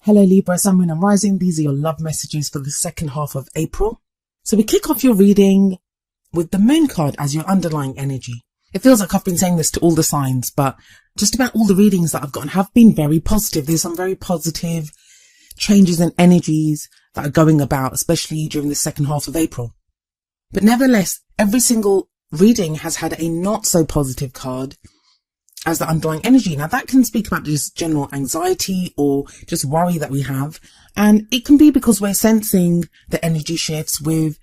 Hello Libra, Sun, Moon and Rising. These are your love messages for the second half of April. So we kick off your reading with the Moon card as your underlying energy. It feels like I've been saying this to all the signs, but just about all the readings that I've gotten have been very positive. There's some very positive changes and energies that are going about, especially during the second half of April. But nevertheless, every single reading has had a not so positive card as the underlying energy. Now that can speak about just general anxiety or just worry that we have. And it can be because we're sensing the energy shifts with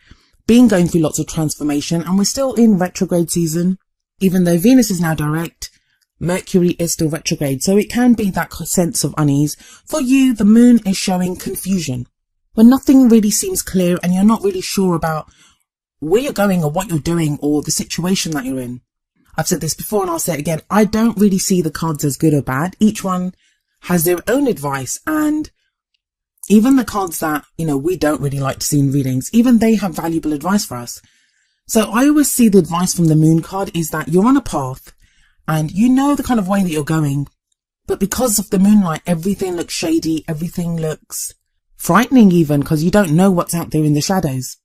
going through lots of transformation, and we're still in retrograde season. Even though Venus is now direct, Mercury is still retrograde. So it can be that sense of unease. For you, the moon is showing confusion. When nothing really seems clear and you're not really sure about where you're going or what you're doing or the situation that you're in. I've said this before and I'll say it again. I don't really see the cards as good or bad. Each one has their own advice, and even the cards that, we don't really like to see in readings, even they have valuable advice for us. So I always see the advice from the moon card is that you're on a path and you know the kind of way that you're going, but because of the moonlight, everything looks shady. Everything looks frightening even because you don't know what's out there in the shadows.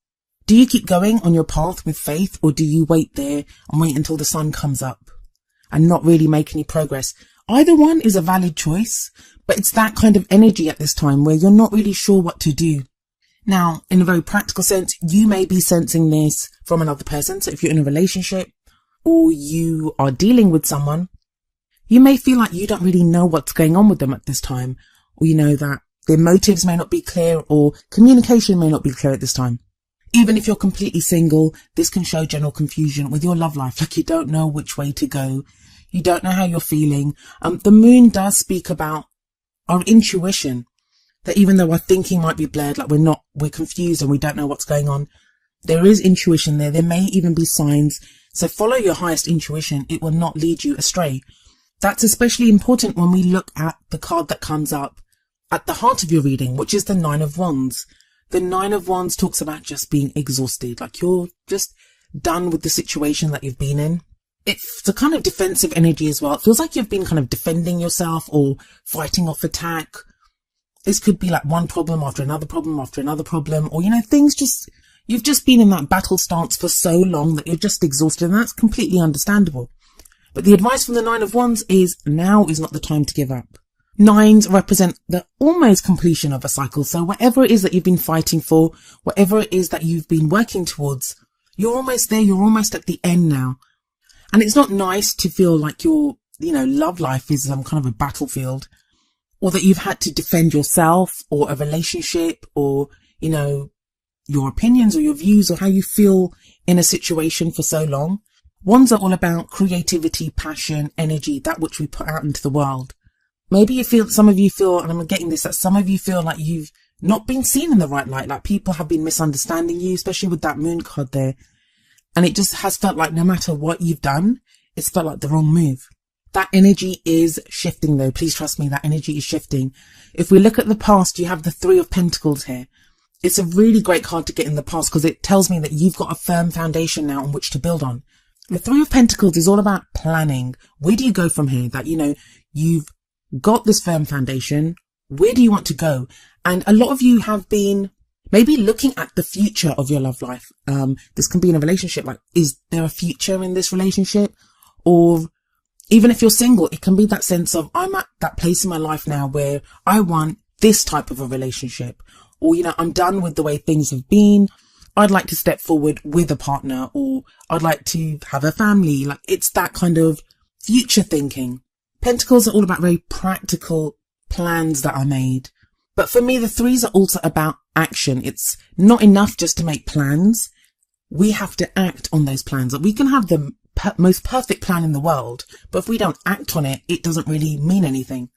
Do you keep going on your path with faith, or do you wait there and wait until the sun comes up and not really make any progress? Either one is a valid choice, but it's that kind of energy at this time where you're not really sure what to do. Now, in a very practical sense, you may be sensing this from another person. So if you're in a relationship or you are dealing with someone, you may feel like you don't really know what's going on with them at this time, or that their motives may not be clear or communication may not be clear at this time. Even if you're completely single, this can show general confusion with your love life. Like you don't know which way to go. You don't know how you're feeling. The moon does speak about our intuition, that even though our thinking might be blurred, like we're confused and we don't know what's going on, there is intuition there. There may even be signs. So follow your highest intuition. It will not lead you astray. That's especially important when we look at the card that comes up at the heart of your reading, which is the Nine of Wands. The Nine of Wands talks about just being exhausted, like you're just done with the situation that you've been in. It's a kind of defensive energy as well. It feels like you've been kind of defending yourself or fighting off attack. This could be like one problem after another problem after another problem, or, you've just been in that battle stance for so long that you're just exhausted, and that's completely understandable. But the advice from the Nine of Wands is now is not the time to give up. Nines represent the almost completion of a cycle. So whatever it is that you've been fighting for, whatever it is that you've been working towards, you're almost there. You're almost at the end now. And it's not nice to feel like your, love life is some kind of a battlefield, or that you've had to defend yourself or a relationship or, your opinions or your views or how you feel in a situation for so long. Wands are all about creativity, passion, energy, that which we put out into the world. Maybe some of you feel, and I'm getting this, that some of you feel like you've not been seen in the right light, like people have been misunderstanding you, especially with that moon card there. And it just has felt like no matter what you've done, it's felt like the wrong move. That energy is shifting though. Please trust me, that energy is shifting. If we look at the past, you have the Three of Pentacles here. It's a really great card to get in the past because it tells me that you've got a firm foundation now on which to build on. The Three of Pentacles is all about planning. Where do you go from here? That, you've got this firm foundation. Where do you want to go? And a lot of you have been maybe looking at the future of your love life. This can be in a relationship. Like, is there a future in this relationship? Or even if you're single, it can be that sense of, I'm at that place in my life now where I want this type of a relationship. Or, I'm done with the way things have been. I'd like to step forward with a partner, or I'd like to have a family. Like, it's that kind of future thinking. Pentacles are all about very practical plans that are made. But for me, the threes are also about action. It's not enough just to make plans. We have to act on those plans. We can have the most perfect plan in the world, but if we don't act on it, it doesn't really mean anything.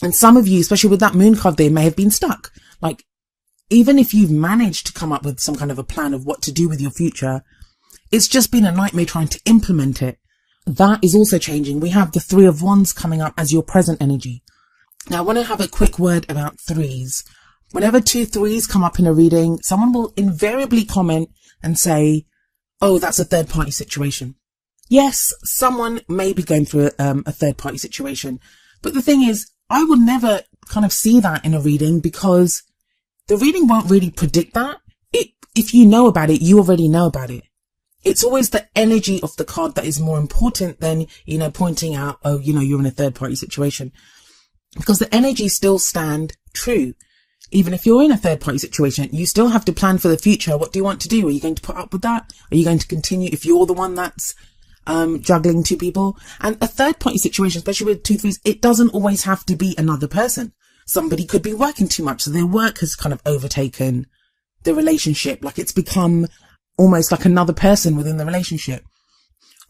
And some of you, especially with that moon card there, may have been stuck. Like, even if you've managed to come up with some kind of a plan of what to do with your future, it's just been a nightmare trying to implement it. That is also changing. We have the Three of Wands coming up as your present energy. Now, I want to have a quick word about threes. Whenever two threes come up in a reading, someone will invariably comment and say, oh, that's a third party situation. Yes, someone may be going through a third party situation. But the thing is, I would never kind of see that in a reading, because the reading won't really predict that. If you know about it, you already know about it. It's always the energy of the card that is more important than, pointing out, oh, you're in a third party situation, because the energies still stand true. Even if you're in a third party situation, you still have to plan for the future. What do you want to do? Are you going to put up with that? Are you going to continue if you're the one that's juggling two people? And a third party situation, especially with 2-3s, it doesn't always have to be another person. Somebody could be working too much, so their work has kind of overtaken the relationship, like it's become almost like another person within the relationship.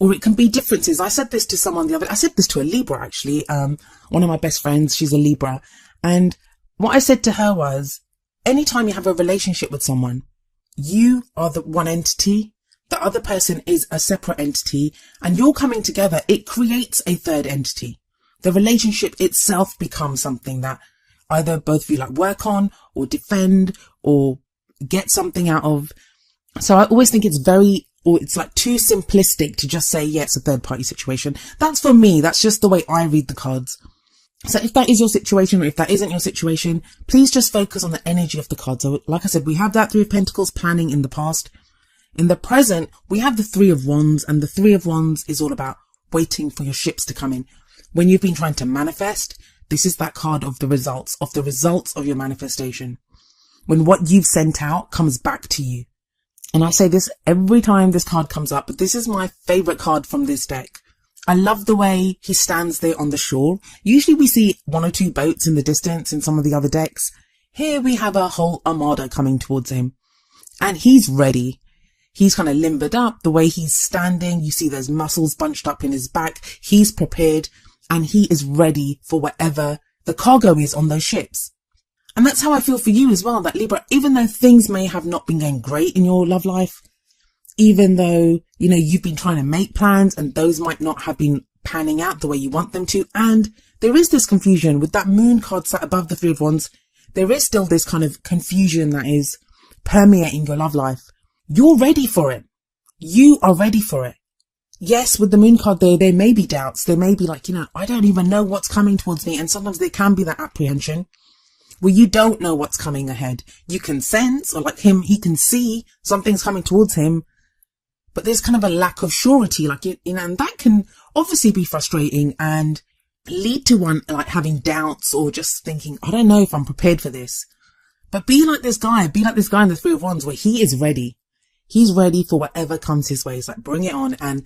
Or it can be differences. I said this to a Libra actually, one of my best friends, she's a Libra, and what I said to her was, anytime you have a relationship with someone, you are the one entity, the other person is a separate entity, and you're coming together, it creates a third entity. The relationship itself becomes something that either both of you like work on or defend or get something out of. So I always think it's like too simplistic to just say, yeah, it's a third party situation. That's for me. That's just the way I read the cards. So if that is your situation, or if that isn't your situation, please just focus on the energy of the card. So like I said, we have that 3 of Pentacles planning in the past. In the present, we have the 3 of Wands, and the 3 of Wands is all about waiting for your ships to come in. When you've been trying to manifest, this is that card of the results of your manifestation. When what you've sent out comes back to you. And I say this every time this card comes up, but this is my favorite card from this deck. I love the way he stands there on the shore. Usually we see 1 or 2 boats in the distance in some of the other decks. Here we have a whole armada coming towards him. And he's ready. He's kind of limbered up. The way he's standing, you see there's muscles bunched up in his back. He's prepared and he is ready for whatever the cargo is on those ships. And that's how I feel for you as well, that Libra, even though things may have not been going great in your love life, even though, you've been trying to make plans and those might not have been panning out the way you want them to. And there is this confusion with that moon card sat above the 3 of Wands. There is still this kind of confusion that is permeating your love life. You're ready for it. You are ready for it. Yes, with the moon card there may be doubts. There may be like, I don't even know what's coming towards me. And sometimes there can be that apprehension where you don't know what's coming ahead. You can sense, or like him, he can see something's coming towards him, but there's kind of a lack of surety, and that can obviously be frustrating and lead to one like having doubts or just thinking, I don't know if I'm prepared for this. But be like this guy in the 3 of Wands, where he is ready. He's ready for whatever comes his way. It's like, bring it on. And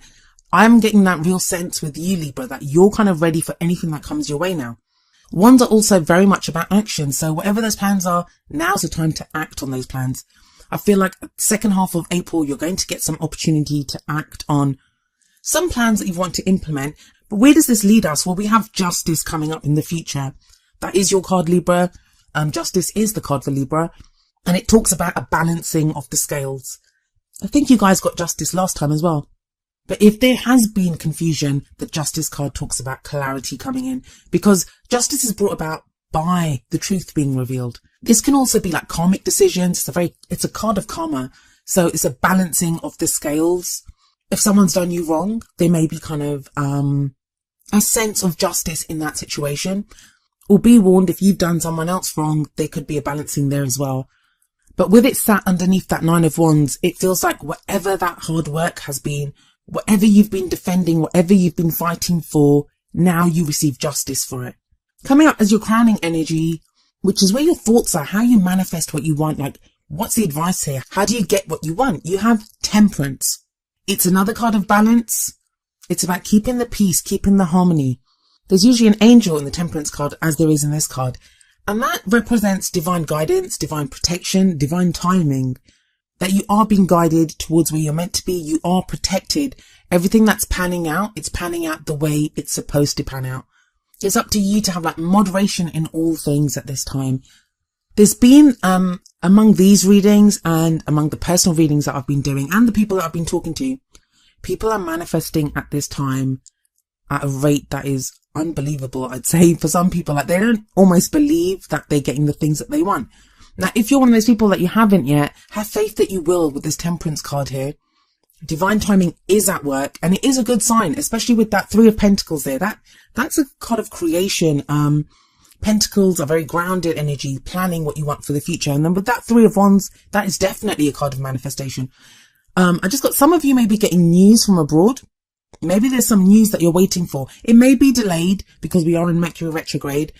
I'm getting that real sense with you, Libra, that you're kind of ready for anything that comes your way now. Wands are also very much about action. So whatever those plans are, now's the time to act on those plans. I feel like second half of April, you're going to get some opportunity to act on some plans that you want to implement. But where does this lead us? Well, we have Justice coming up in the future. That is your card, Libra. Justice is the card for Libra. And it talks about a balancing of the scales. I think you guys got Justice last time as well. But if there has been confusion, the Justice card talks about clarity coming in, because Justice is brought about by the truth being revealed. This can also be like karmic decisions. It's a card of karma. So it's a balancing of the scales. If someone's done you wrong, there may be kind of, a sense of justice in that situation. Or be warned, if you've done someone else wrong, there could be a balancing there as well. But with it sat underneath that 9 of Wands, it feels like whatever that hard work has been, whatever you've been defending, whatever you've been fighting for, now you receive justice for it. Coming up as your crowning energy, which is where your thoughts are, how you manifest what you want. Like, what's the advice here? How do you get what you want? You have Temperance. It's another card of balance. It's about keeping the peace, keeping the harmony. There's usually an angel in the Temperance card, as there is in this card. And that represents divine guidance, divine protection, divine timing. That you are being guided towards where you're meant to be. You are protected. Everything that's panning out, it's panning out the way it's supposed to pan out. It's up to you to have like moderation in all things at this time. There's been, among these readings and among the personal readings that I've been doing and the people that I've been talking to, people are manifesting at this time at a rate that is unbelievable. I'd say for some people, like they don't almost believe that they're getting the things that they want. Now, if you're one of those people that you haven't yet, have faith that you will with this Temperance card here. Divine timing is at work, and it is a good sign, especially with that 3 of Pentacles there. That's a card of creation. Pentacles are very grounded energy, planning what you want for the future. And then with that Three of Wands, that is definitely a card of manifestation. I just got, some of you may be getting news from abroad. Maybe there's some news that you're waiting for. It may be delayed because we are in Mercury retrograde.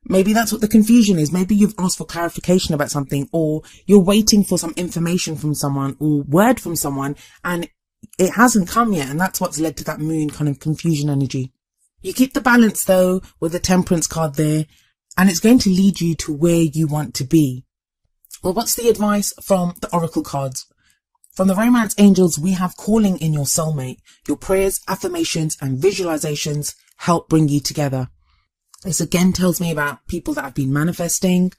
Maybe that's what the confusion is. Maybe you've asked for clarification about something, or you're waiting for some information from someone or word from someone, and it hasn't come yet. And that's what's led to that moon kind of confusion energy. You keep the balance though with the Temperance card there, and it's going to lead you to where you want to be. Well, what's the advice from the Oracle cards? From the Romance Angels, we have calling in your soulmate. Your prayers, affirmations, and visualizations help bring you together. This again tells me about people that have been manifesting.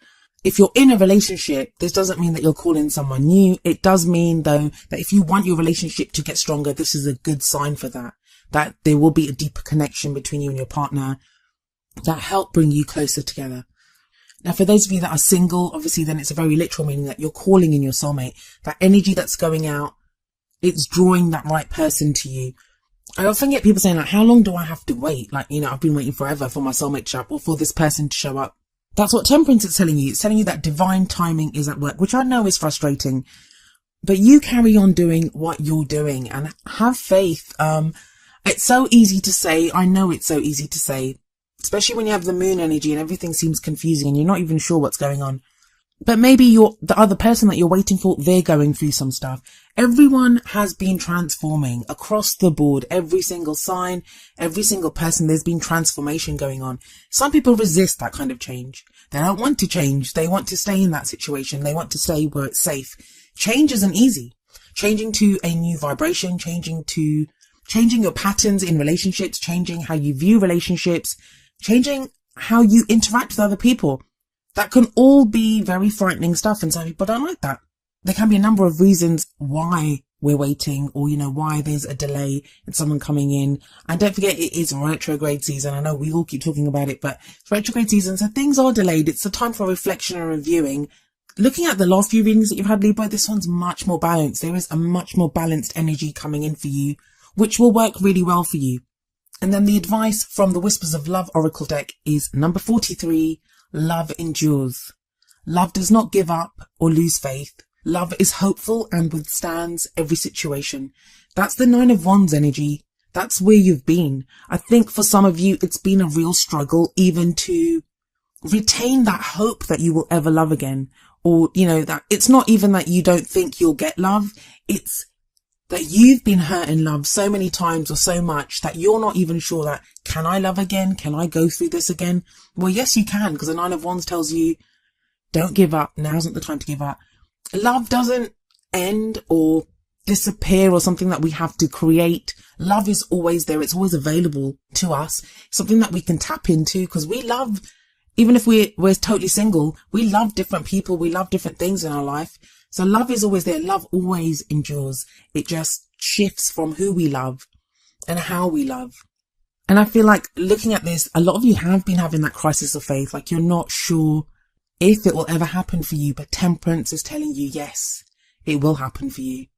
If you're in a relationship, this doesn't mean that you're calling someone new. It does mean though that if you want your relationship to get stronger, this is a good sign for that. That there will be a deeper connection between you and your partner that help bring you closer together. Now, for those of you that are single, obviously then it's a very literal meaning that you're calling in your soulmate. That energy that's going out, it's drawing that right person to you. I often get people saying like, how long do I have to wait? Like, I've been waiting forever for my soulmate to show up or for this person to show up. That's what Temperance is telling you. It's telling you that divine timing is at work, which I know is frustrating, but you carry on doing what you're doing and have faith. It's so easy to say. I know it's so easy to say, especially when you have the moon energy and everything seems confusing and you're not even sure what's going on. But maybe the other person that you're waiting for, they're going through some stuff. Everyone has been transforming across the board. Every single sign, every single person, there's been transformation going on. Some people resist that kind of change. They don't want to change. They want to stay in that situation. They want to stay where it's safe. Change isn't easy. Changing to a new vibration, changing your patterns in relationships, changing how you view relationships, changing how you interact with other people. That can all be very frightening stuff, and some people don't like that. There can be a number of reasons why we're waiting, or, why there's a delay in someone coming in. And don't forget, it is retrograde season. I know we all keep talking about it, but it's retrograde season, so things are delayed. It's a time for reflection and reviewing. Looking at the last few readings that you've had, Libra, this one's much more balanced. There is a much more balanced energy coming in for you, which will work really well for you. And then the advice from the Whispers of Love Oracle deck is number 43. Love endures. Love does not give up or lose faith. Love is hopeful and withstands every situation. That's the Nine of Wands energy. That's where you've been. I think for some of you, it's been a real struggle even to retain that hope that you will ever love again. Or, that it's not even that you don't think you'll get love. It's that you've been hurt in love so many times or so much that you're not even sure that, can I love again? Can I go through this again? Well, yes, you can, because the Nine of Wands tells you, don't give up. Now isn't the time to give up. Love doesn't end or disappear or something that we have to create. Love is always there. It's always available to us. Something that we can tap into, because we love, even if we're totally single, we love different people. We love different things in our life. So love is always there. Love always endures. It just shifts from who we love and how we love. And I feel like looking at this, a lot of you have been having that crisis of faith. Like you're not sure if it will ever happen for you, but Temperance is telling you, yes, it will happen for you.